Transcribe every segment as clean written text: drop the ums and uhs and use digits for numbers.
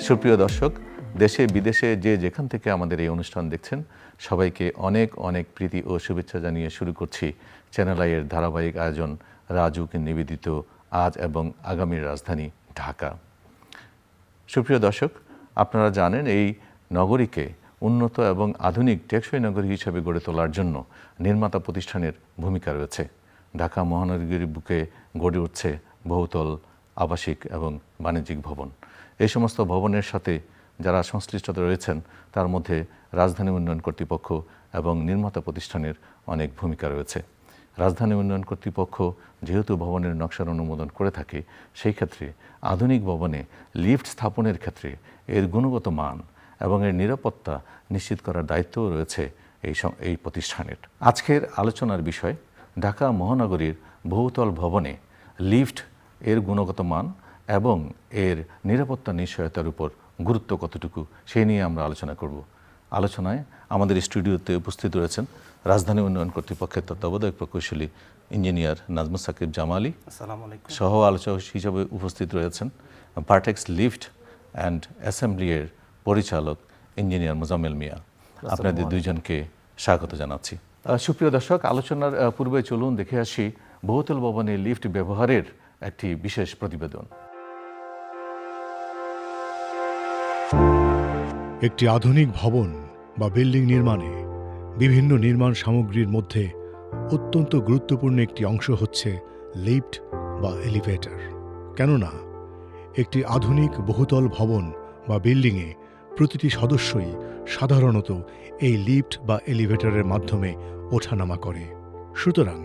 সুপ্রিয় দর্শক, দেশে বিদেশে যে যেখান থেকে আমাদের এই অনুষ্ঠান দেখছেন সবাইকে অনেক অনেক প্রীতি ও শুভেচ্ছা জানিয়ে শুরু করছি চ্যানেল আইয়ের ধারাবাহিক আয়োজন রাজুকে নিবেদিত আজ এবং আগামীর রাজধানী ঢাকা। সুপ্রিয় দর্শক, আপনারা জানেন এই নগরীকে উন্নত এবং আধুনিক টেকসই নগরী হিসেবে গড়ে তোলার জন্য নির্মাতা প্রতিষ্ঠানের ভূমিকা রয়েছে। ঢাকা মহানগরীর বুকে গড়ে উঠছে বহুতল আবাসিক এবং বাণিজ্যিক ভবন। এই সমস্ত ভবনের সাথে যারা সংশ্লিষ্টতা রয়েছেন তার মধ্যে রাজধানী উন্নয়ন কর্তৃপক্ষ এবং নির্মাতা প্রতিষ্ঠানের অনেক ভূমিকা রয়েছে। রাজধানী উন্নয়ন কর্তৃপক্ষ যেহেতু ভবনের নকশার অনুমোদন করে থাকে, সেই ক্ষেত্রে আধুনিক ভবনে লিফট স্থাপনের ক্ষেত্রে এর গুণগত মান এবং এর নিরাপত্তা নিশ্চিত করার দায়িত্বও রয়েছে এই প্রতিষ্ঠানের। আজকের আলোচনার বিষয় ঢাকা মহানগরীর বহুতল ভবনে লিফট এর গুণগত মান এবং এর নিরাপত্তা নিশ্চয়তার উপর গুরুত্ব কতটুকু সেই নিয়ে আমরা আলোচনা করব। আলোচনায় আমাদের স্টুডিওতে উপস্থিত রয়েছেন রাজধানী উন্নয়ন কর্তৃপক্ষের তত্ত্বাবধায়ক প্রকৌশলী ইঞ্জিনিয়ার নাজমুস সাকিব জামালি। সহ আলোচক হিসেবে উপস্থিত রয়েছেন ভার্টেক্স লিফট অ্যান্ড অ্যাসেম্বলি এর পরিচালক ইঞ্জিনিয়ার মোজাম্মেল মিয়া। আপনাদের দুইজনকে স্বাগত জানাচ্ছি। সুপ্রিয় দর্শক, আলোচনার পূর্বে চলুন দেখে আসি বহুতল ভবনে লিফট ব্যবহারের একটি বিশেষ প্রতিবেদন। একটি আধুনিক ভবন বা বিল্ডিং নির্মাণে বিভিন্ন নির্মাণ সামগ্রীর মধ্যে অত্যন্ত গুরুত্বপূর্ণ একটি অংশ হচ্ছে লিফট বা এলিভেটর। কেননা একটি আধুনিক বহুতল ভবন বা বিল্ডিংয়ে প্রতিটি সদস্যই সাধারণত এই লিফট বা এলিভেটরের মাধ্যমে ওঠানামা করে। সুতরাং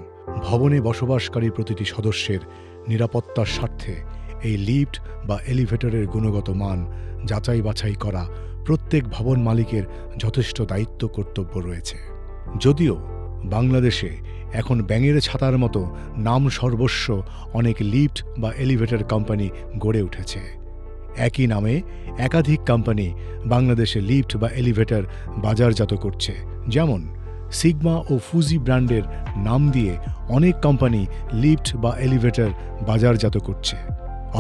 ভবনে বসবাসকারী প্রতিটি সদস্যের নিরাপত্তার স্বার্থে এই লিফট বা এলিভেটরের গুণগত মান যাচাই বাছাই করা প্রত্যেক ভবন মালিকের যথেষ্ট দায়িত্ব কর্তব্য রয়েছে। যদিও বাংলাদেশে এখন ব্যাঙের ছাতার মতো নাম সর্বস্ব অনেক লিফট বা এলিভেটর কোম্পানি গড়ে উঠেছে। একই নামে একাধিক কোম্পানি বাংলাদেশে লিফট বা এলিভেটর বাজারজাত করছে। যেমন সিগমা ও ফুজি ব্র্যান্ডের নাম দিয়ে অনেক কোম্পানি লিফট বা এলিভেটর বাজারজাত করছে।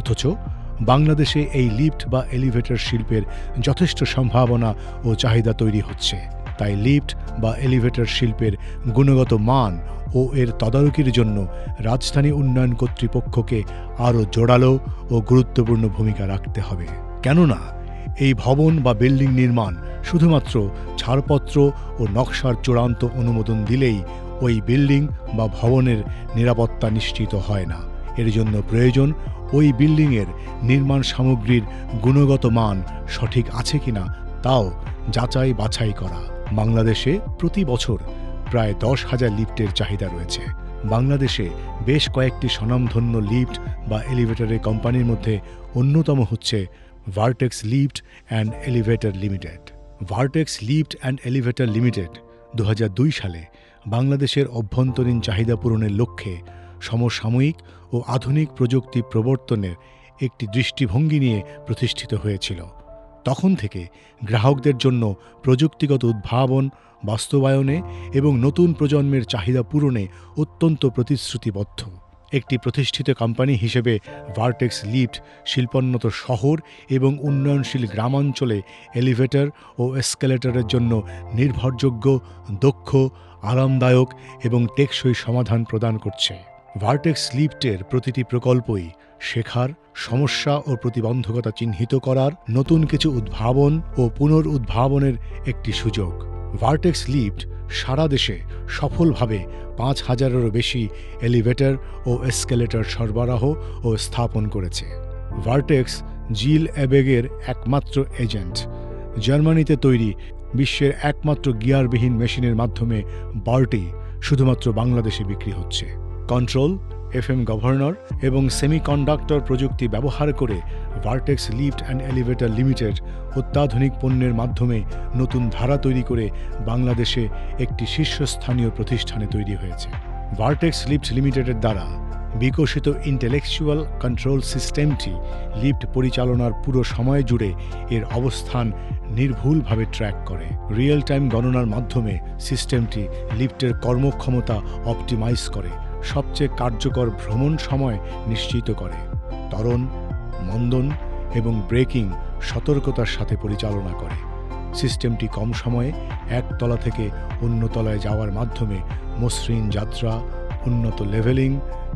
অথচ বাংলাদেশে এই লিফট বা এলিভেটর শিল্পের যথেষ্ট সম্ভাবনা ও চাহিদা তৈরি হচ্ছে। তাই লিফট বা এলিভেটর শিল্পের গুণগত মান ও এর তদারকির জন্য রাজধানী উন্নয়ন কর্তৃপক্ষকে আরও জোরালো ও গুরুত্বপূর্ণ ভূমিকা রাখতে হবে। কেননা এই ভবন বা বিল্ডিং নির্মাণ শুধুমাত্র ছাড়পত্র ও নকশার চূড়ান্ত অনুমোদন দিলেই ওই বিল্ডিং বা ভবনের নিরাপত্তা নিশ্চিত হয় না। এর জন্য প্রয়োজন ওই বিল্ডিংয়ের নির্মাণ সামগ্রীর গুণগত মান সঠিক আছে কিনা তাও যাচাই বাছাই করা। বাংলাদেশে প্রতি বছর প্রায় 10,000 লিফটের চাহিদা রয়েছে। বাংলাদেশে বেশ কয়েকটি স্বনামধন্য লিফট বা এলিভেটরের কোম্পানির মধ্যে অন্যতম হচ্ছে vertex lift and elevator limited. Vertex lift and elevator limited 2002 সালে বাংলাদেশের অভ্যন্তরীণ চাহিদা পূরণের লক্ষ্যে সমসাময়িক ও আধুনিক প্রযুক্তি প্রবর্তনের একটি দৃষ্টিভঙ্গি নিয়ে প্রতিষ্ঠিত হয়েছিল। তখন থেকে গ্রাহকদের জন্য প্রযুক্তিগত উদ্ভাবন বাস্তবায়নে এবং নতুন প্রজন্মের চাহিদা পূরণে অত্যন্ত প্রতিশ্রুতিবদ্ধ। একটি প্রতিষ্ঠিত কোম্পানি হিসেবে ভার্টেক্স লিফট শিল্পোন্নত শহর এবং উন্নয়নশীল গ্রামাঞ্চলে এলিভেটর ও এসকেলেটরের জন্য নির্ভরযোগ্য, দক্ষ, আরামদায়ক এবং টেকসই সমাধান প্রদান করছে। ভার্টেক্স লিফটের প্রতিটি প্রকল্পই শেখার, সমস্যা ও প্রতিবন্ধকতা চিহ্নিত করার, নতুন কিছু উদ্ভাবন ও পুনরুদ্ভাবনের একটি সুযোগ। ভার্টেক্স লিফট সারা দেশে সফলভাবে 5,000-এরও বেশি এলিভেটর ও এসকেলেটর সরবরাহ ও স্থাপন করেছে। ভার্টেক্স জিল এবেগের একমাত্র এজেন্ট। জার্মানিতে তৈরি বিশ্বের একমাত্র গিয়ারবিহীন মেশিনের মাধ্যমে বার্টি শুধুমাত্র বাংলাদেশে বিক্রি হচ্ছে। কন্ট্রোল, FM গভর্নর এবং সেমিকন্ডাক্টর প্রযুক্তি ব্যবহার করে vertex lift and elevator limited অত্যাধুনিক পণ্যের মাধ্যমে নতুন ধারা তৈরি করে বাংলাদেশে একটি শীর্ষস্থানীয় প্রতিষ্ঠানে তৈরি হয়েছে। ভার্টেক্স লিফট লিমিটেডের দ্বারা বিকশিত ইন্টেলেকচুয়াল কন্ট্রোল সিস্টেমটি লিফট পরিচালনার পুরো সময় জুড়ে এর অবস্থান নির্ভুলভাবে ট্র্যাক করে। রিয়েল টাইম গণনার মাধ্যমে সিস্টেমটি লিফটের কর্মক্ষমতা অপটিমাইজ করে, সবচেয়ে কার্যকর ভ্রমণ সময় নিশ্চিত করে, ত্বরণ, মন্দন এবং ব্রেকিং সতর্কতার সাথে পরিচালনা করে। সিস্টেমটি কম সময়ে এক তলা থেকে অন্য তলায় যাওয়ার মাধ্যমে মসৃণ যাত্রা, উন্নত লেভেলিং,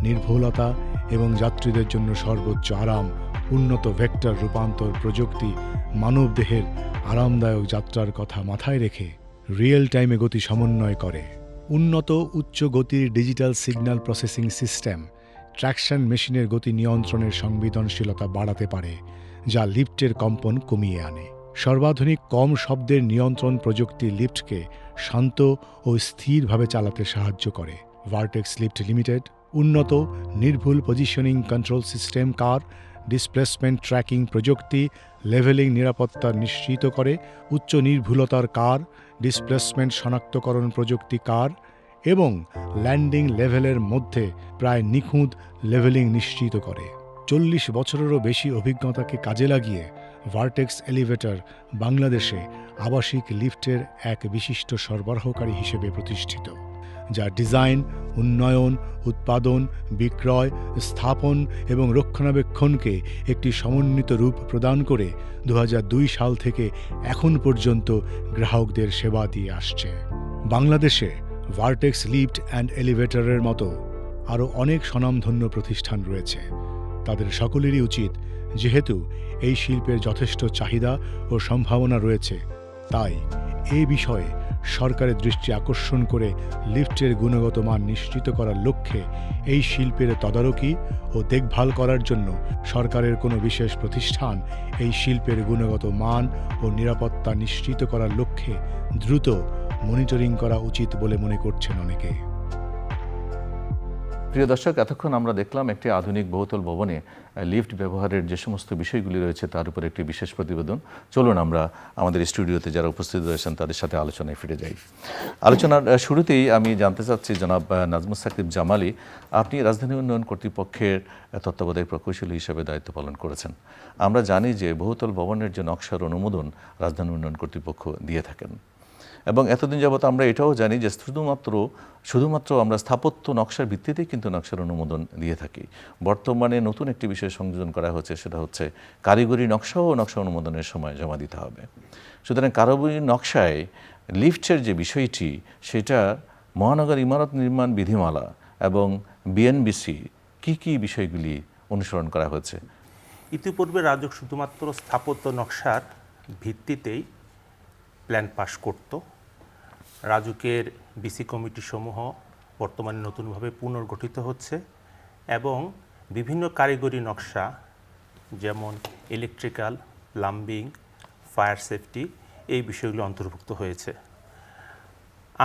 নির্ভুলতা এবং যাত্রীদের জন্য সর্বোচ্চ আরাম, উন্নত ভেক্টর রূপান্তর প্রযুক্তি, মানবদেহের আরামদায়ক যাত্রার কথা মাথায় রেখে রিয়েল টাইমে গতি সমন্বয় করে। উন্নত উচ্চ গতির digital signal processing system traction মেশিনের গতি নিয়ন্ত্রণের সংবেদনশীলতা বাড়াতে পারে, যা লিফটের কম্পন কমিয়ে আনে। সর্বাধুনিক কম শব্দের নিয়ন্ত্রণ প্রযুক্তি লিফটকে শান্ত ও স্থিরভাবে চালাতে সাহায্য করে। ভার্টেক্স লিফট লিমিটেড উন্নত নির্ভুল পজিশনিং কন্ট্রোল সিস্টেম কার, ডিসপ্লেসমেন্ট ট্র্যাকিং প্রযুক্তি, লেভেলিং নিরাপত্তা নিশ্চিত করে, উচ্চ নির্ভুলতার কার, ডিসপ্লেসমেন্ট শনাক্তকরণ প্রযুক্তি কার এবং ল্যান্ডিং লেভেলের মধ্যে প্রায় নিখুঁত লেভেলিং নিশ্চিত করে। 40 বছরেরও বেশি অভিজ্ঞতাকে কাজে লাগিয়ে ভার্টেক্স এলিভেটর বাংলাদেশে আবাসিক লিফটের এক বিশিষ্ট সরবরাহকারী হিসেবে প্রতিষ্ঠিত, যা ডিজাইন, উন্নয়ন, উৎপাদন, বিক্রয়, স্থাপন এবং রক্ষণাবেক্ষণকে একটি সমন্বিত রূপ প্রদান করে 2002 সাল থেকে এখন পর্যন্ত গ্রাহকদের সেবা দিয়ে আসছে। বাংলাদেশে ভার্টেক্স লিফট অ্যান্ড এলিভেটরের মতো আরও অনেক স্বনামধন্য প্রতিষ্ঠান রয়েছে। তাদের সকলেরই উচিত, যেহেতু এই শিল্পের যথেষ্ট চাহিদা ও সম্ভাবনা রয়েছে, তাই এই বিষয়ে সরকারের দৃষ্টি আকর্ষণ করে লিফটের গুণগত মান নিশ্চিত করার লক্ষ্যে এই শিল্পের তদারকি ও দেখভাল করার জন্য সরকারের কোনো বিশেষ প্রতিষ্ঠান এই শিল্পের গুণগত মান ও নিরাপত্তা নিশ্চিত করার লক্ষ্যে দ্রুত মনিটরিং করা উচিত বলে মনে করছেন অনেকে। প্রিয় দর্শক, এতক্ষণ আমরা দেখলাম একটি আধুনিক বহুতল ভবনে লিফট ব্যবহারের যে সমস্ত বিষয়গুলি রয়েছে তার উপর একটি বিশেষ প্রতিবেদন। চলুন আমরা আমাদের স্টুডিওতে যারা উপস্থিত রয়েছেন তাদের সাথে আলোচনায় ফিরে যাই। আলোচনার শুরুতেই আমি জানতে চাচ্ছি, জনাব নাজমুস সাকিব জামালি, আপনি রাজধানী উন্নয়ন কর্তৃপক্ষের তত্ত্বাবধায়ক প্রকৌশলী হিসেবে দায়িত্ব পালন করেছেন। আমরা জানি যে বহুতল ভবনের যে নকশার অনুমোদন রাজধানী উন্নয়ন কর্তৃপক্ষ দিয়ে থাকেন, এবং এতদিন যাবত আমরা এটাও জানি যে শুধুমাত্র আমরা স্থাপত্য নকশার ভিত্তিতেই কিন্তু নকশার অনুমোদন দিয়ে থাকি। বর্তমানে নতুন একটি বিষয় সংযোজন করা হচ্ছে, সেটা হচ্ছে কারিগরি নকশা ও নকশা অনুমোদনের সময় জমা দিতে হবে। সুতরাং কারিগরি নকশায় লিফটের যে বিষয়টি, সেটা মহানগর ইমারত নির্মাণ বিধিমালা এবং বিএনবিসি কি বিষয়গুলি অনুসরণ করা হয়েছে? ইতিপূর্বে রাজুক শুধুমাত্র স্থাপত্য নকশার ভিত্তিতেই প্ল্যান পাস করত। রাজুকের বিসি কমিটি সমূহ বর্তমানে নতুনভাবে পুনর্গঠিত হচ্ছে এবং বিভিন্ন কারিগরি নকশা, যেমন ইলেকট্রিক্যাল, প্লাম্বিং, ফায়ার সেফটি, এই বিষয়গুলো অন্তর্ভুক্ত হয়েছে।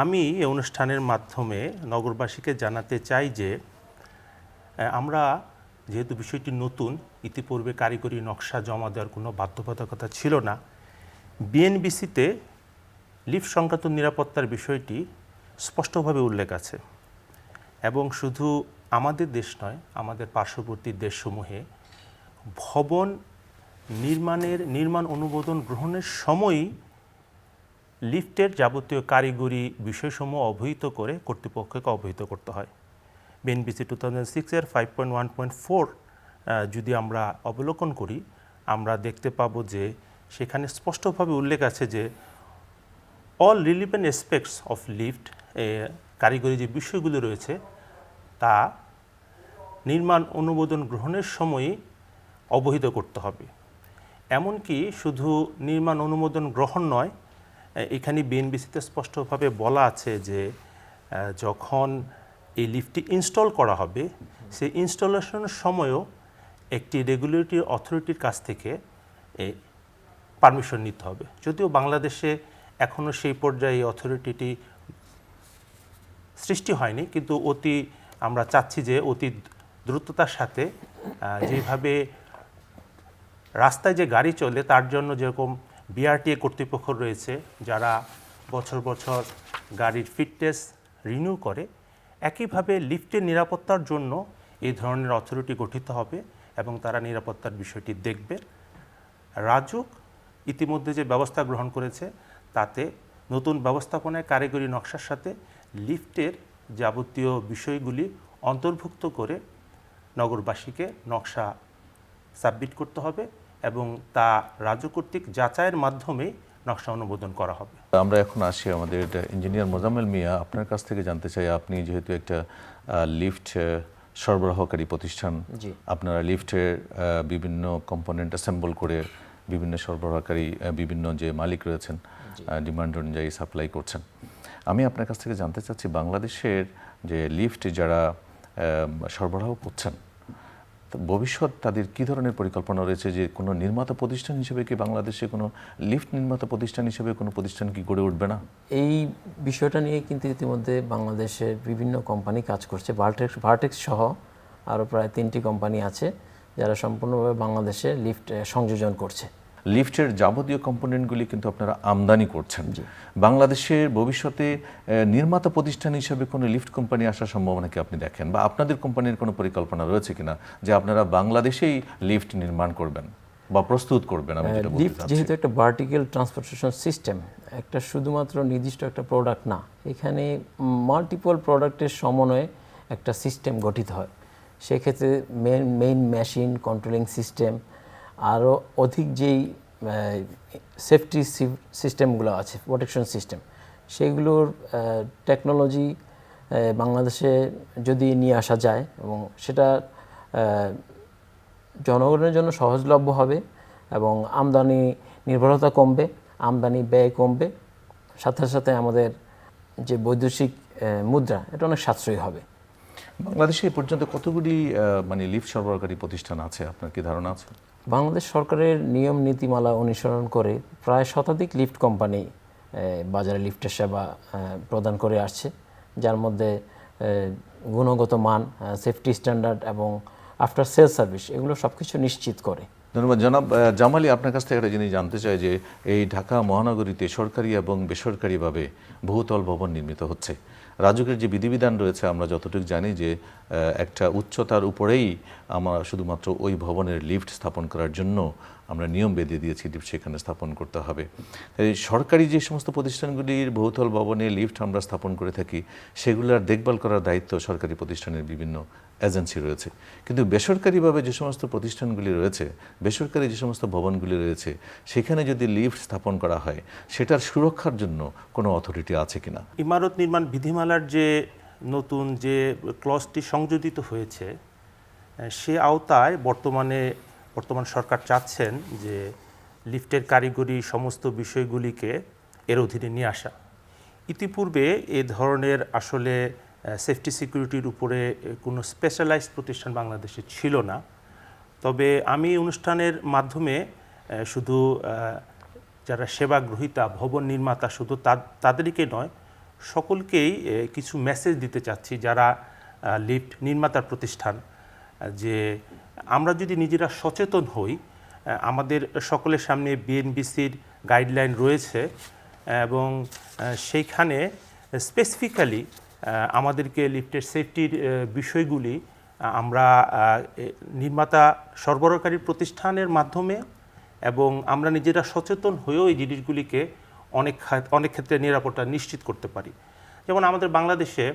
আমি এই অনুষ্ঠানের মাধ্যমে নগরবাসীকে জানাতে চাই যে আমরা যেহেতু বিষয়টি নতুন, ইতিপূর্বে কারিগরি নকশা জমা দেওয়ার কোনো বাধ্যবাধকতা ছিল না। বিএনবিসিতে লিফট সংক্রান্ত নিরাপত্তার বিষয়টি স্পষ্টভাবে উল্লেখ আছে এবং শুধু আমাদের দেশ নয়, আমাদের পার্শ্ববর্তী দেশসমূহে ভবন নির্মাণ অনুমোদন গ্রহণের সময়ই লিফটের যাবতীয় কারিগরি বিষয়সমূহ অবহিত করে কর্তৃপক্ষকে অবহিত করতে হয়। বিএনবিসি 2006-এর 5.1.4 যদি আমরা অবলোকন করি, আমরা দেখতে পাবো যে সেখানে স্পষ্টভাবে উল্লেখ আছে যে all relevant aspects of lift, কারিগরি যে বিষয়গুলো রয়েছে তা নির্মাণ অনুমোদন গ্রহণের সময়ই অবহিত করতে হবে। এমনকি শুধু নির্মাণ অনুমোদন গ্রহণ নয়, এখানে বিএনবিসিতে স্পষ্টভাবে বলা আছে যে যখন এই লিফটটি ইনস্টল করা হবে, সেই ইনস্টলেশনের সময়ও একটি রেগুলেটরি অথরিটির কাছ থেকে পারমিশন নিতে হবে। যদিও বাংলাদেশে এখনও সেই পর্যায়ে অথরিটিটি সৃষ্টি হয়নি, কিন্তু আমরা চাচ্ছি যে অতি দ্রুততার সাথে, যেভাবে রাস্তায় যে গাড়ি চলে তার জন্য যেরকম বিআরটিএ কর্তৃপক্ষ রয়েছে যারা বছর বছর গাড়ির ফিটনেস রিনিউ করে, একইভাবে লিফটের নিরাপত্তার জন্য এই ধরনের অথরিটি গঠিত হবে এবং তারা নিরাপত্তার বিষয়টি দেখবে। রাজুক ইতিমধ্যে যে ব্যবস্থা গ্রহণ করেছে তাতে নতুন ব্যবস্থাপনায় কারিগরি নকশার সাথে লিফটের যাবতীয় বিষয়গুলি অন্তর্ভুক্ত করে নগরবাসীকে নকশা সাবমিট করতে হবে এবং তা রাজুক কর্তৃক যাচাইয়ের মাধ্যমে নকশা অনুমোদন করা হবে। আমরা এখন আসি আমাদের ইঞ্জিনিয়ার মোজাম্মেল মিয়া, আপনার কাছ থেকে জানতে চাই, আপনি যেহেতু একটা লিফট সরবরাহকারী প্রতিষ্ঠান, আপনারা লিফটের বিভিন্ন কম্পোনেন্ট অ্যাসেম্বল করে বিভিন্ন সরবরাহকারী বিভিন্ন যে মালিক রয়েছেন ডিমান্ড অনুযায়ী সাপ্লাই করছেন। আমি আপনার কাছ থেকে জানতে চাচ্ছি, বাংলাদেশের যে লিফট যারা সরবরাহ করছেন, তো ভবিষ্যৎ তাদের কী ধরনের পরিকল্পনা রয়েছে? যে কোনো নির্মাতা প্রতিষ্ঠান হিসেবে কি বাংলাদেশে কোনো লিফট নির্মাতা প্রতিষ্ঠান হিসেবে কোনো প্রতিষ্ঠান কি গড়ে উঠবে না? এই বিষয়টা নিয়ে কিন্তু ইতিমধ্যে বাংলাদেশের বিভিন্ন কোম্পানি কাজ করছে। ভার্টেক্স সহ আরও প্রায় 3টি কোম্পানি আছে যারা সম্পূর্ণভাবে বাংলাদেশে লিফট সংযোজন করছে। লিফটের যাবতীয় কম্পোনেন্টগুলি কিন্তু আপনারা আমদানি করছেন। বাংলাদেশের ভবিষ্যতে নির্মাতা প্রতিষ্ঠান হিসেবে কোনো লিফট কোম্পানি আসার সম্ভাবনা কি আপনি দেখেন, বা আপনাদের কোম্পানির কোনো পরিকল্পনা রয়েছে কিনা যে আপনারা বাংলাদেশেই লিফট নির্মাণ করবেন বা প্রস্তুত করবেন? আমি যেটা বলতে লিফট চাচ্ছি, যেহেতু একটা ভার্টিক্যাল ট্রান্সপোর্টেশন সিস্টেম, একটা শুধুমাত্র নির্দিষ্ট একটা প্রোডাক্ট না, এখানে মাল্টিপল প্রোডাক্টের সমন্বয়ে একটা সিস্টেম গঠিত হয়। সেক্ষেত্রে মেইন মেশিন কন্ট্রোলিং সিস্টেম, আরও অধিক যেই সেফটি সিস্টেমগুলো আছে, প্রোটেকশন সিস্টেম, সেগুলোর টেকনোলজি বাংলাদেশে যদি নিয়ে আসা যায় এবং সেটা জনগণের জন্য সহজলভ্য হবে এবং আমদানি নির্ভরতা কমবে, আমদানি ব্যয় কমবে, সাথে সাথে আমাদের যে বৈদেশিক মুদ্রা এটা অনেক সাশ্রয়ী হবে। বাংলাদেশে এই পর্যন্ত কতগুলি মানে লিফট সরবরাহকারী প্রতিষ্ঠান আছে, আপনার কি ধারণা আছে? বাংলাদেশ সরকারের নিয়ম নীতিমালা অনুসরণ করে প্রায় শতাধিক লিফট কোম্পানি বাজারে লিফটের সেবা প্রদান করে আসছে, যার মধ্যে গুণগত মান, সেফটি স্ট্যান্ডার্ড এবং আফটার সেল সার্ভিস এগুলো সব কিছু নিশ্চিত করে। ধন্যবাদ। জনাব জামালি, আপনার কাছ থেকে একটা জিনিস জানতে চাই যে এই ঢাকা মহানগরীতে সরকারি এবং বেসরকারিভাবে বহুতল ভবন নির্মিত হচ্ছে। রাজুকের যে বিধিবিধান রয়েছে আমরা যতটুকু জানি যে একটা উচ্চতার উপরেই আমরা শুধুমাত্র ওই ভবনের লিফট স্থাপন করার জন্য আমরা নিয়ম বেঁধে দিয়েছি, লিফট সেখানে স্থাপন করতে হবে। এই সরকারি যে সমস্ত প্রতিষ্ঠানগুলির বহুতল ভবনে লিফট আমরা স্থাপন করে থাকি, সেগুলোর দেখভাল করার দায়িত্ব সরকারি প্রতিষ্ঠানের বিভিন্ন এজেন্সি রয়েছে। কিন্তু বেসরকারিভাবে যে সমস্ত প্রতিষ্ঠানগুলি রয়েছে, বেসরকারি যে সমস্ত ভবনগুলি রয়েছে, সেখানে যদি লিফট স্থাপন করা হয়, সেটার সুরক্ষার জন্য কোনো অথরিটি আছে কিনা? ইমারত নির্মাণ বিধিমালার যে নতুন যে ক্লজটি সংযোজিত হয়েছে, সে আওতায় বর্তমান সরকার চাচ্ছেন যে লিফটের কারিগরি সমস্ত বিষয়গুলিকে এর অধীনে নিয়ে আসা। ইতিপূর্বে এ ধরনের আসলে সেফটি সিকিউরিটির উপরে কোনো স্পেশালাইজড প্রতিষ্ঠান বাংলাদেশে ছিল না। তবে আমি অনুষ্ঠানের মাধ্যমে শুধু যারা সেবা গ্রহীতা, ভবন নির্মাতা, শুধু তাদেরকে নয়, সকলকেই কিছু মেসেজ দিতে চাচ্ছি যারা লিফট নির্মাতার প্রতিষ্ঠান, যে আমরা যদি নিজেরা সচেতন হই, আমাদের সকলের সামনে বিএনবিসির গাইডলাইন রয়েছে এবং সেইখানে স্পেসিফিক্যালি আমাদেরকে লিফটের সেফটির বিষয়গুলি আমরা নির্মাতা সরবরাহকারী প্রতিষ্ঠানের মাধ্যমে এবং আমরা নিজেরা সচেতন হয়েও এই জিনিসগুলিকে অনেক ক্ষেত্রে নিরাপত্তা নিশ্চিত করতে পারি। যেমন আমাদের বাংলাদেশে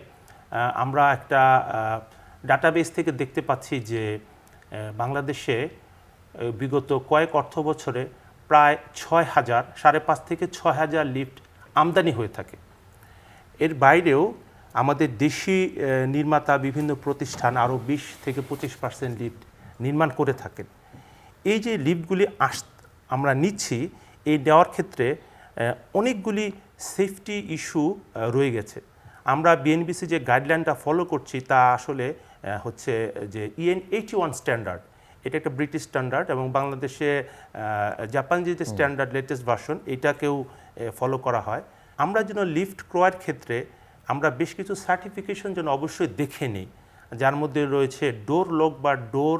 আমরা একটা ডাটাবেস থেকে দেখতে পাচ্ছি যে বাংলাদেশে বিগত কয়েক অর্থ বছরে প্রায় 5,500 থেকে 6,000 লিফট আমদানি হয়ে থাকে। এর বাইরেও আমাদের দেশি নির্মাতা বিভিন্ন প্রতিষ্ঠান আরও 20 থেকে 25% লিফট নির্মাণ করে থাকেন। এই যে লিফটগুলি আমরা নিচ্ছি, এই নেওয়ার ক্ষেত্রে অনেকগুলি সেফটি ইস্যু রয়ে গেছে। আমরা বিএনবিসি যে গাইডলাইনটা ফলো করছি তা আসলে হচ্ছে যে EN 81 স্ট্যান্ডার্ড, এটা একটা ব্রিটিশ স্ট্যান্ডার্ড এবং বাংলাদেশে জাপান যে স্ট্যান্ডার্ড লেটেস্ট ভার্সন, এটাকেও ফলো করা হয়। আমরা যেন লিফট ক্রয়ের ক্ষেত্রে আমরা বেশ কিছু সার্টিফিকেশন যেন অবশ্যই দেখে নিই, যার মধ্যে রয়েছে ডোর লক বা ডোর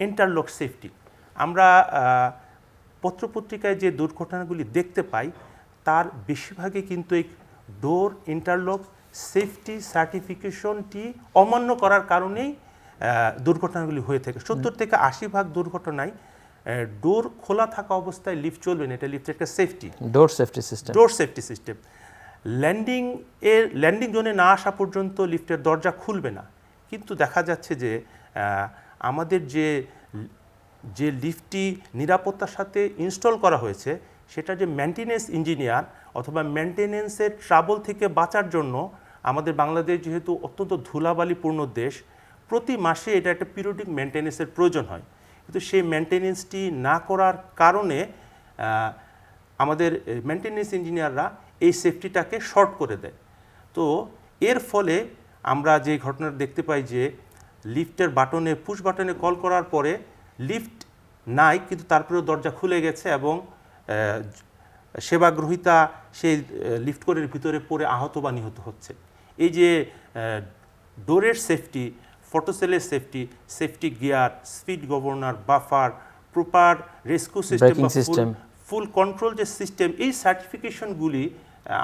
ইন্টারলক সেফটি। আমরা পত্রপত্রিকায় যে দুর্ঘটনাগুলি দেখতে পাই তার বেশিরভাগই কিন্তু এই ডোর ইন্টারলক সেফটি সার্টিফিকেশনটি অমান্য করার কারণেই দুর্ঘটনাগুলি হয়ে থাকে। 70 থেকে 80% দুর্ঘটনায় ডোর খোলা থাকা অবস্থায় লিফট চলবে না, এটা লিফটের একটা সেফটি, ডোর সেফটি সিস্টেম। ল্যান্ডিং জোনে না আসা পর্যন্ত লিফটের দরজা খুলবে না। কিন্তু দেখা যাচ্ছে যে আমাদের যে যে লিফটটি নিরাপত্তার সাথে ইনস্টল করা হয়েছে সেটা যে মেনটেনেন্স ইঞ্জিনিয়ার অথবা মেনটেনেন্সের ট্রাবল থেকে বাঁচার জন্য আমাদের বাংলাদেশ যেহেতু অত্যন্ত ধুলাবালিপূর্ণ দেশ, প্রতি মাসে এটা একটা পিরিয়ডিক মেনটেনেন্সের প্রয়োজন হয়, কিন্তু সেই মেনটেনেন্সটি না করার কারণে আমাদের মেনটেনেন্স ইঞ্জিনিয়াররা এই সেফটিটাকে শর্ট করে দেয়। তো এর ফলে আমরা যে ঘটনা দেখতে পাই যে লিফটের বাটনে পুশ বাটনে কল করার পরে লিফট নাই, কিন্তু তারপরেও দরজা খুলে গেছে এবং সেবাগ্রহীতা সেই লিফট কোরের ভিতরে পড়ে আহত বা নিহত হচ্ছে। এই যে ডোরের সেফটি, ফটোসেলের safety, safety gear, speed governor, buffer, proper rescue system, full control যে সিস্টেম, এই সার্টিফিকেশনগুলি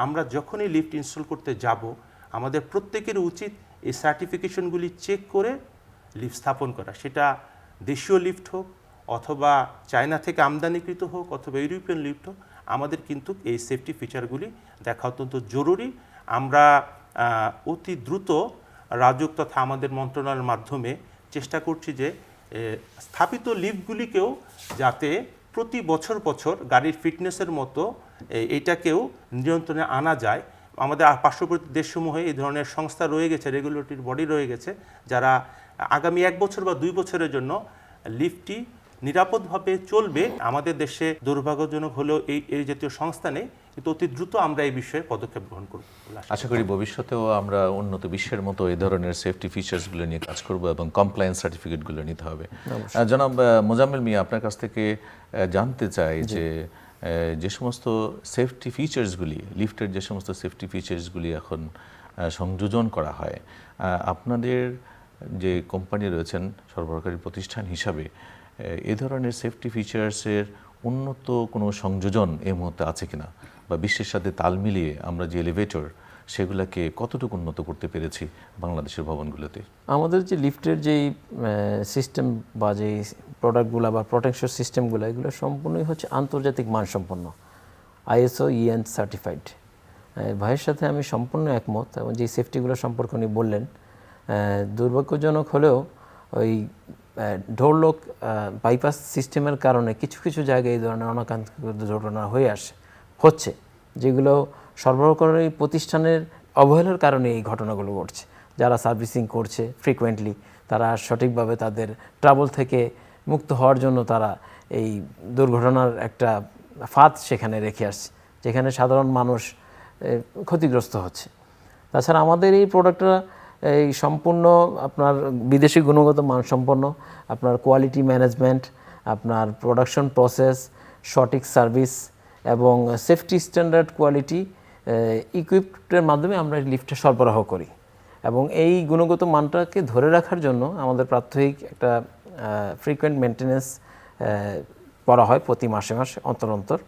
আমরা যখনই লিফট ইনস্টল করতে যাব আমাদের প্রত্যেকের উচিত এই সার্টিফিকেশনগুলি চেক করে লিফট স্থাপন করা। সেটা দেশীয় লিফট হোক অথবা চায়না থেকে আমদানিকৃত হোক অথবা ইউরোপিয়ান লিফট হোক, আমাদের কিন্তু এই সেফটি ফিচারগুলি দেখা অত্যন্ত জরুরি। আমরা অতি দ্রুত রাজুক তথা আমাদের মন্ত্রণালয়ের মাধ্যমে চেষ্টা করছি যে স্থাপিত লিফটগুলিকেও যাতে প্রতি বছর গাড়ির ফিটনেসের মতো এইটাকেও নিয়ন্ত্রণে আনা যায়। আমাদের পার্শ্ববর্তী দেশসমূহে এই ধরনের সংস্থা রয়ে গেছে, রেগুলেটরি বডি রয়ে গেছে, যারা আগামী 1 বছর বা 2 বছরের জন্য লিফটটি নিরাপদভাবে চলবে। আমাদের দেশে দুর্ভাগ্যজনক হলেও এই জাতীয় সংস্থা নেই, কিন্তু অতি দ্রুত আমরা এই বিষয়ে পদক্ষেপ গ্রহণ করব। আশা করি ভবিষ্যতেও আমরা উন্নত বিশ্বের মতো এই ধরনের সেফটি ফিচার্সগুলো নিয়ে কাজ করব এবং কমপ্লায়েন্স সার্টিফিকেটগুলো নিতে হবে। জনাব মোজাম্মেল মিয়া, আপনার কাছ থেকে জানতে চাই যে সমস্ত সেফটি ফিচার্সগুলি, লিফটের যে সমস্ত সেফটি ফিচার্সগুলি এখন সংযোজন করা হয়, আপনাদের যে কোম্পানি রয়েছেন সরবরাহকারী প্রতিষ্ঠান হিসাবে এ ধরনের সেফটি ফিচার্সের উন্নত কোনো সংযোজন এই মুহূর্তে আছে কিনা, বা বিশ্বের সাথে তাল মিলিয়ে আমরা যে এলিভেটর সেগুলোকে কতটুকু উন্নত করতে পেরেছি বাংলাদেশের ভবনগুলোতে? আমাদের যে লিফটের যেই সিস্টেম বা যেই প্রোডাক্টগুলো বা প্রোটেকশন সিস্টেমগুলো, এগুলো সম্পূর্ণই হচ্ছে আন্তর্জাতিক মানসম্পন্ন, ISO EN সার্টিফাইড। ভাইয়ের সাথে আমি সম্পূর্ণ একমত। এবং যে সেফটিগুলো সম্পর্কে উনি বললেন, দুর্ভাগ্যজনক হলেও ওই ডোর লক বাইপাস সিস্টেমের কারণে কিছু কিছু জায়গায় এই ধরনের অনাকাঙ্ক্ষিত দুর্ঘটনা হচ্ছে, যেগুলো সরবরাহকারী প্রতিষ্ঠানের অবহেলার কারণে এই ঘটনাগুলো ঘটছে। যারা সার্ভিসিং করছে ফ্রিকোয়েন্টলি, তারা সঠিকভাবে তাদের ট্রাবল থেকে মুক্ত হওয়ার জন্য তারা এই দুর্ঘটনার একটা ফাঁদ সেখানে রেখে আসছে, যেখানে সাধারণ মানুষ ক্ষতিগ্রস্ত হচ্ছে। তাছাড়া আমাদের এই প্রোডাক্টটা এই সম্পূর্ণ আপনার বিদেশি গুণগত মানসম্পন্ন, আপনার কোয়ালিটি ম্যানেজমেন্ট, আপনার প্রোডাকশন প্রসেস, সঠিক সার্ভিস এবং সেফটি স্ট্যান্ডার্ড কোয়ালিটি ইকুইপমেন্টের মাধ্যমে আমরা লিফটে সরবরাহ করি। এবং এই গুণগত মানটাকে ধরে রাখার জন্য আমাদের প্রাত্যহিক একটা ফ্রিকোয়েন্ট মেনটেন্যান্স করা হয় প্রতি মাসে অন্তর,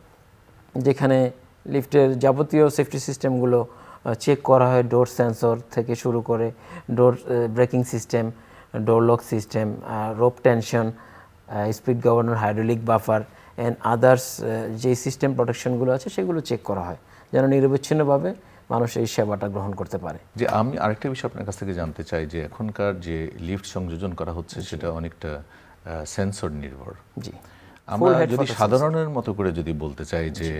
যেখানে লিফটের যাবতীয় সেফটি সিস্টেমগুলো চেক করা হয়। ডোর সেন্সর থেকে শুরু করে door braking system, door lock system, rope tension, speed governor, hydraulic buffer and others যে সিস্টেম প্রোটেকশনগুলো আছে সেগুলো চেক করা হয়, যেন নিরবিচ্ছিন্নভাবে মানুষ এই সেবাটা গ্রহণ করতে পারে। যে আমি আরেকটা বিষয় আপনার কাছ থেকে জানতে চাই যে এখনকার যে লিফট সংযোজন করা হচ্ছে সেটা অনেকটা সেন্সর নির্ভর। জি, আমরা যদি সাধারণের মতো করে যদি বলতে চাই যে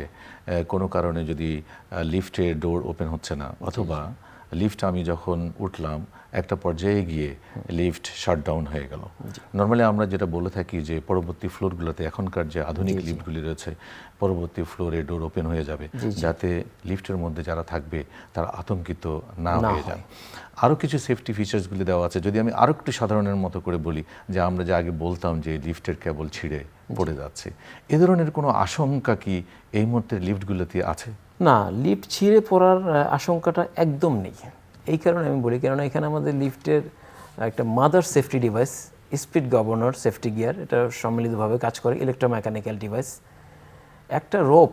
কোনো কারণে যদি লিফটের ডোর ওপেন হচ্ছে না, অথবা লিফট আমি যখন উঠলাম একটা পর্যায়ে গিয়ে লিফট শাটডাউন হয়ে গেল, নর্মালি আমরা যেটা বলে থাকি যে পরবর্তী ফ্লোরগুলোতে এখনকার যে আধুনিক লিফটগুলি রয়েছে পরবর্তী ফ্লোরে ডোর ওপেন হয়ে যাবে, যাতে লিফটের মধ্যে যারা থাকবে তারা আতঙ্কিত না হয়ে যায়। আরও কিছু সেফটি ফিচার্সগুলি দেওয়া আছে। যদি আমি আরও একটু সাধারণের মতো করে বলি, যে আমরা যে আগে বলতাম যে লিফটের কেবল ছিঁড়ে পড়ে যাচ্ছে, এ ধরনের কোনো আশঙ্কা কি এই মুহূর্তে লিফটগুলোতে আছে? না, লিফট ছিঁড়ে পড়ার আশঙ্কাটা একদম নেই। এই কারণে আমি বলি, কেননা এখানে আমাদের লিফটের একটা mother safety device, speed governor, safety gear, এটা সম্মিলিতভাবে কাজ করে, ইলেকট্রোমেকানিক্যাল ডিভাইস। একটা রোপ,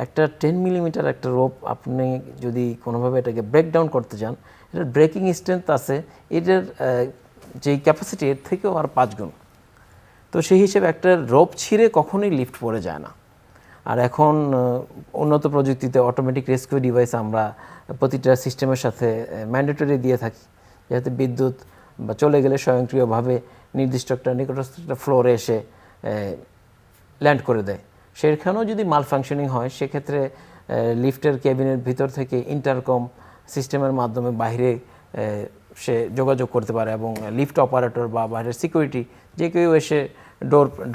একটা 10 মিলিমিটার একটা রোপ, আপনি যদি কোনোভাবে এটাকে ব্রেকডাউন করতে চান, এটার ব্রেকিং স্ট্রেংথ আছে এটার যেই ক্যাপাসিটি এর থেকেও আর 5 গুণ। তো সেই হিসেবে একটা রোপ ছিঁড়ে কখনোই লিফট পড়ে যায় না। আর এখন উন্নত প্রযুক্তিতে অটোমেটিক রেস্কিউ ডিভাইস আমরা প্রতিটা সিস্টেমের সাথে ম্যান্ডেটরি দিয়ে থাকি, যাতে বিদ্যুৎ বা চলে গেলে স্বয়ংক্রিয়ভাবে নির্দিষ্ট একটা নিকটস্থ একটা ফ্লোরে এসে ল্যান্ড করে দেয়। সেখানেও যদি মাল ফাংশনিং হয় সেক্ষেত্রে লিফটের কেবিনের ভিতর থেকে ইন্টারকম সিস্টেমের মাধ্যমে বাইরে সে যোগাযোগ করতে পারে এবং লিফট অপারেটর বা বাইরের সিকিউরিটি যে কেউ এসে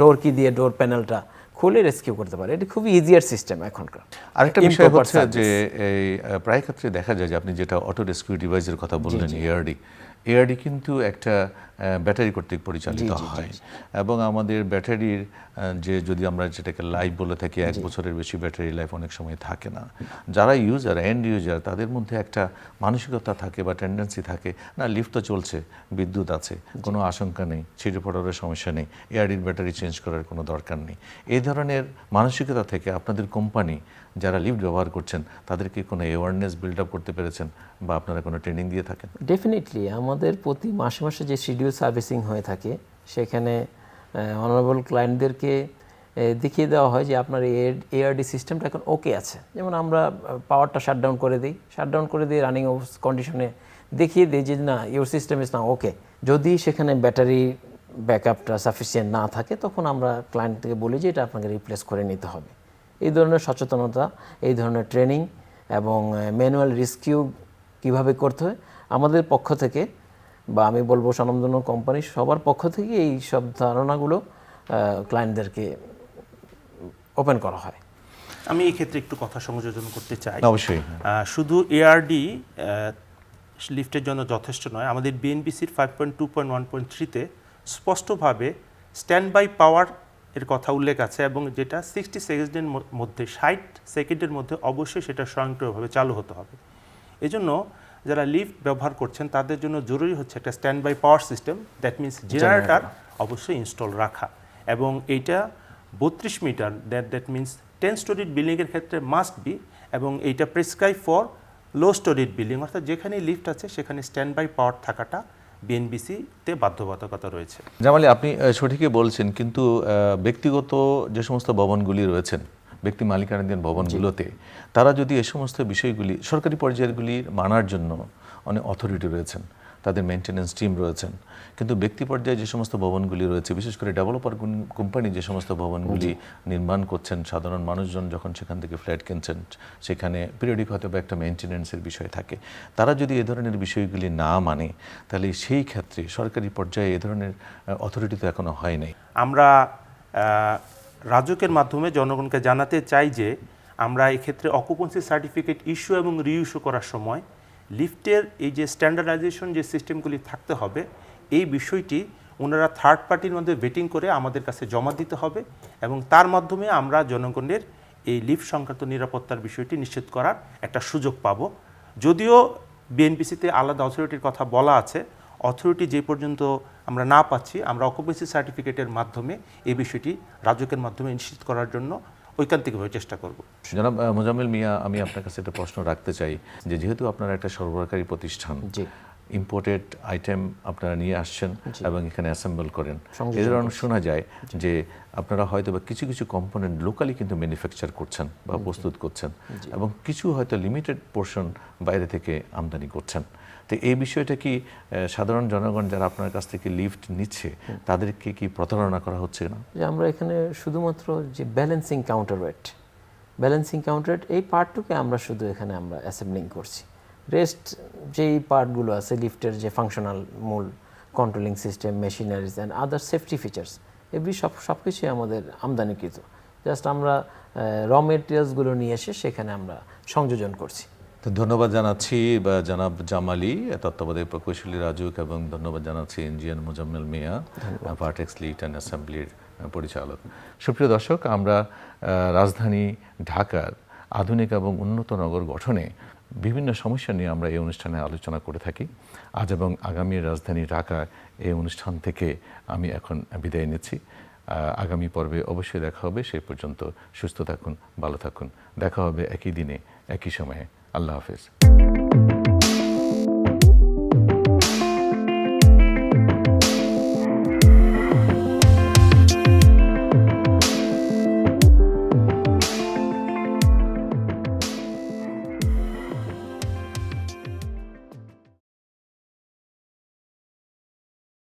ডোর কি দিয়ে ডোর প্যানেলটা খুলে রেস্কিউ করতে পারে। এটা খুবই ইজিয়ার সিস্টেম এখনকার। আরেকটা বিষয় হচ্ছে যে এই প্রায় ক্ষেত্রে দেখা যায় যে আপনি যেটা অটো রেস্কিউ ডিভাইসের কথা বললেন, এআরডি কিন্তু একটা ব্যাটারি কর্তৃক পরিচালিত হয় এবং আমাদের ব্যাটারির যে যদি আমরা যেটাকে লাইফ বলে থাকি 1 বছরের বেশি ব্যাটারি লাইফ অনেক সময় থাকে না। যারা ইউজার এন্ড ইউজার তাদের মধ্যে একটা মানসিকতা থাকে বা টেন্ডেন্সি থাকে, না লিফট তো চলছে, বিদ্যুৎ আছে, কোনো আশঙ্কা নেই, ছিঁড়ে পড়ার সমস্যা নেই, এআরডির ব্যাটারি চেঞ্জ করার কোনো দরকার নেই। এই ধরনের মানসিকতা থেকে আপনাদের কোম্পানি যারা লিফট ব্যবহার করছেন তাদেরকে কোনো অ্যাওয়ারনেস বিল্ড আপ করতে পেরেছেন বা আপনারা কোনো ট্রেনিং দিয়ে থাকেন? ডেফিনেটলি আমাদের প্রতি মাসে মাসে যে শিডিউল সার্ভিসিং হয়ে থাকে সেখানে অনারেবল ক্লায়েন্টদেরকে দেখিয়ে দেওয়া হয় যে আপনার এআরডি সিস্টেমটা এখন ওকে আছে। যেমন আমরা পাওয়ারটা শাটডাউন করে দিই রানিং কন্ডিশনে দেখিয়ে দিই যে না ইউর সিস্টেম ইজ না ওকে। যদি সেখানে ব্যাটারি ব্যাকআপটা সাফিসিয়েন্ট না থাকে তখন আমরা ক্লায়েন্টকে বলি যে এটা আপনাকে রিপ্লেস করে নিতে হবে। এই ধরনের সচেতনতা, এই ধরনের ট্রেনিং এবং ম্যানুয়াল রেস্কিউ কীভাবে করতে হয় আমাদের পক্ষ থেকে বা আমি বলবো স্বনামধন্য কোম্পানি সবার পক্ষ থেকে এই সব ধারণাগুলো ক্লায়েন্টদেরকে ওপেন করা হয়। আমি এই ক্ষেত্রে একটু কথা সংযোজন করতে চাই। অবশ্যই। শুধু এআরডি লিফটের জন্য যথেষ্ট নয়, আমাদের বিএনবিসির 5.2.1.3-তে স্পষ্টভাবে স্ট্যান্ড বাই পাওয়ার এর কথা উল্লেখ আছে এবং যেটা 60 সেকেন্ডের মধ্যে 60 সেকেন্ডের মধ্যে অবশ্যই সেটা স্বয়ংক্রিয়ভাবে চালু হতে হবে। এজন্য যারা লিফট ব্যবহার করছেন তাদের জন্য জরুরি হচ্ছে একটা standby power system, that means generator অবশ্যই ইনস্টল রাখা এবং এইটা 32 মিটার, দ্যাট মিনস 10 স্টোরিড বিল্ডিংয়ের ক্ষেত্রে মাস্ট বি এবং এইটা prescribe for low storied building, অর্থাৎ যেখানে লিফট আছে সেখানে স্ট্যান্ড বাই পাওয়ার থাকাটা বিএনবিসিতে বাধ্যবাধকতা রয়েছে। জামালি, আপনি সঠিকই বলছেন, কিন্তু ব্যক্তিগত যে সমস্ত ভবনগুলি রয়েছেন, ব্যক্তি মালিকানাধীন ভবনগুলোতে তারা যদি এই সমস্ত বিষয়গুলি সরকারি পর্যায়গুলি মানার জন্য অনেক অথরিটি রয়েছেন, তাদের মেনটেন্যান্স টিম রয়েছেন, কিন্তু ব্যক্তি পর্যায়ে যে সমস্ত ভবনগুলি রয়েছে, বিশেষ করে ডেভেলপার কোম্পানি যে সমস্ত ভবনগুলি নির্মাণ করছেন, সাধারণ মানুষজন যখন সেখান থেকে ফ্ল্যাট কিনছেন সেখানে পিরিয়ডিক হয়তো একটা মেনটেন্যান্সের বিষয় থাকে, তারা যদি এ ধরনের বিষয়গুলি না মানে তাহলে সেই ক্ষেত্রে সরকারি পর্যায়ে এ ধরনের অথরিটি তো এখনো হয় নাই। আমরা রাজুকের মাধ্যমে জনগণকে জানাতে চাই যে আমরা এক্ষেত্রে অকুপেন্সি সার্টিফিকেট ইস্যু এবং রিইস্যু করার সময় লিফটের এই যে স্ট্যান্ডার্ডাইজেশন যে সিস্টেমগুলি থাকতে হবে এই বিষয়টি ওনারা থার্ড পার্টির মধ্যে ভেটিং করে আমাদের কাছে জমা দিতে হবে এবং তার মাধ্যমে আমরা জনগণের এই লিফট সংক্রান্ত নিরাপত্তার বিষয়টি নিশ্চিত করার একটা সুযোগ পাব। যদিও বিএনবিসিতে আলাদা অথরিটির কথা বলা আছে, অথরিটি যে পর্যন্ত আমরা না পাচ্ছি আমরা অকুপেন্সি সার্টিফিকেটের মাধ্যমে এই বিষয়টি রাজুকের মাধ্যমে নিশ্চিত করার জন্য ঐকান্তিকভাবে চেষ্টা করব। জনাব মোজাম্মেল মিয়া, আমি আপনার কাছে একটা প্রশ্ন রাখতে চাই যে যেহেতু আপনারা একটা সরবরাহকারী প্রতিষ্ঠান, ইম্পোর্টেড আইটেম আপনারা নিয়ে আসছেন এবং এখানে অ্যাসেম্বল করেন, এই ধরনের শোনা যায় যে আপনারা হয়তো বা কিছু কিছু কম্পোনেন্ট লোকালি কিন্তু ম্যানুফ্যাকচার করছেন বা প্রস্তুত করছেন এবং কিছু হয়তো লিমিটেড পোর্শন বাইরে থেকে আমদানি করছেন। তো এই বিষয়টা কি সাধারণ জনগণ যারা আপনার কাছ থেকে লিফট নিচ্ছে তাদেরকে কি প্রতারণা করা হচ্ছে না? যে আমরা এখানে শুধুমাত্র যে ব্যালেন্সিং কাউন্টারওয়েট এই পার্টটুকে আমরা শুধু এখানে আমরা অ্যাসেম্বলিং করছি। রেস্ট যেই পার্টগুলো আছে লিফটের যে ফাংশনাল মূল controlling system, machineries and other safety features এগুলি সব কিছুই আমাদের আমদানিকৃত। জাস্ট আমরা র মেটেরিয়ালসগুলো নিয়ে এসে সেখানে আমরা সংযোজন করছি। তো ধন্যবাদ জানাচ্ছি জনাব জামালি, তত্ত্বাবধায়ক প্রকৌশলী রাজুক, এবং ধন্যবাদ জানাচ্ছি engineer Mozammel Mia, Vertex lift and অ্যাসেম্বলির পরিচালক। সুপ্রিয় দর্শক, আমরা রাজধানী ঢাকার আধুনিক এবং উন্নত নগর গঠনে বিভিন্ন সমস্যা নিয়ে আমরা এই অনুষ্ঠানে আলোচনা করে থাকি। আজ এবং আগামী রাজধানী ঢাকা এই অনুষ্ঠান থেকে আমি এখন বিদায় নিচ্ছি। আগামী পর্বে অবশ্যই দেখা হবে। সেই পর্যন্ত সুস্থ থাকুন, ভালো থাকুন। দেখা হবে একই দিনে একই সময়ে। আল্লাহ হাফেজ।